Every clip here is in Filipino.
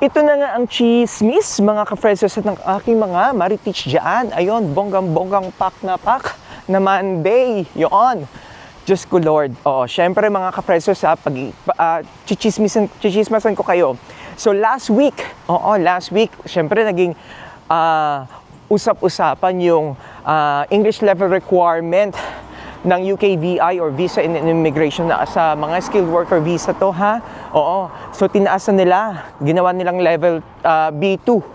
Ito na nga ang chismis, mga ka-friends ng aking mga maritich dyan. Ayun, bonggang-bonggang pak na Monday. Yun. Diyos ko Lord. Oo, syempre mga ka-friends chichismasan ko kayo. So last week, syempre naging usap-usapan yung English level requirement ng UKVI or Visa and Immigration na sa mga skilled worker visa to, ha? Oo. So tinaasan nila, ginawa nilang level B2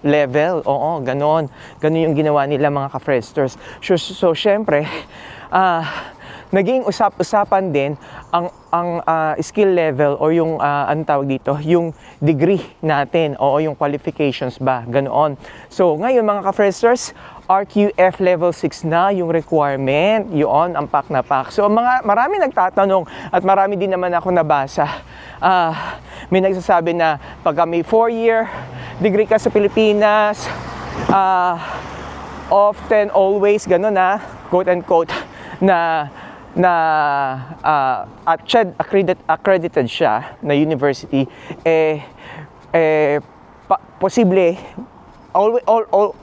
level. Oo, ganon. Ganon yung ginawa nila mga ka-fresters. So syempre, naging usap-usapan din ang skill level o yung ano tawag dito, yung degree natin o yung qualifications ba, ganoon. So ngayon mga ka-fresters, RQF level 6 na yung requirement, yun ang pak na pak. So marami nagtatanong at marami din naman ako nabasa. May nagsasabi na pagka may 4-year degree ka sa Pilipinas, often, always, gano'n na, quote and quote, na accredited siya na university, posible,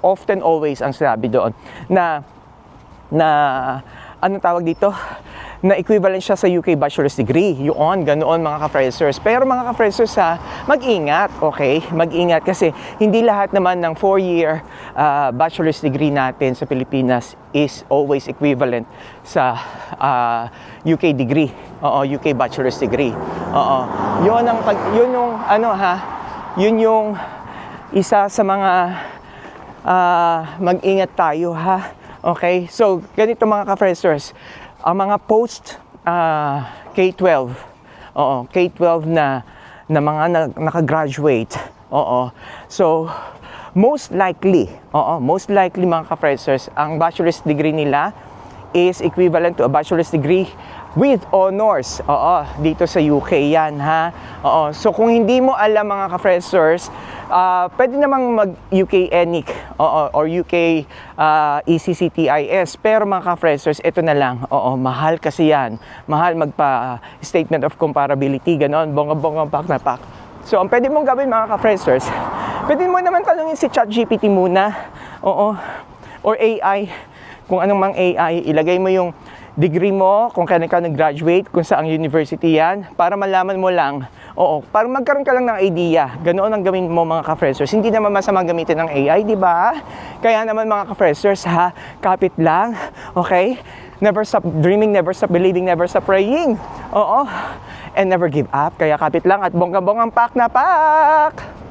often, always ang sabi doon, na ano tawag dito, na equivalent siya sa UK bachelor's degree. Yun, ganoon mga ka-freshers. Pero mga ka-freshers, mag-ingat, okay? Mag-ingat kasi hindi lahat naman ng 4-year bachelor's degree natin sa Pilipinas is always equivalent sa UK degree. Oo, UK bachelor's degree. Oo. Yun yung isa sa mga mag-ingat tayo, ha? Okay? So, ganito mga ka-freshers, ang mga post K-12, K-12 na mga nakagraduate, so most likely mga ka-freshers, ang bachelor's degree nila is equivalent to a bachelor's degree with honors. Dito sa UK yan, ha. So kung hindi mo alam mga ka-freshers, pwede namang mag-UK ENIC or UK ECCTIS. Pero mga ka-freshers, ito na lang. Mahal kasi yan. Mahal magpa-statement of comparability, ganon, bongga-bongga pak na pak. So ang pwede mong gawin mga ka-freshers, pwede mo naman tanungin si ChatGPT muna, or AI, kung anong mang AI, ilagay mo yung degree mo, kung kailan ka nag-graduate, kung saang university yan, para malaman mo lang, para magkaroon ka lang ng idea. Ganoon ang gawin mo mga ka-freshers. Hindi naman masama gamitin ng AI, di ba? Kaya naman mga ka-freshers, kapit lang, okay? Never stop dreaming, never stop believing, never stop praying. And never give up. Kaya kapit lang at bongga-bonggang pak na pak!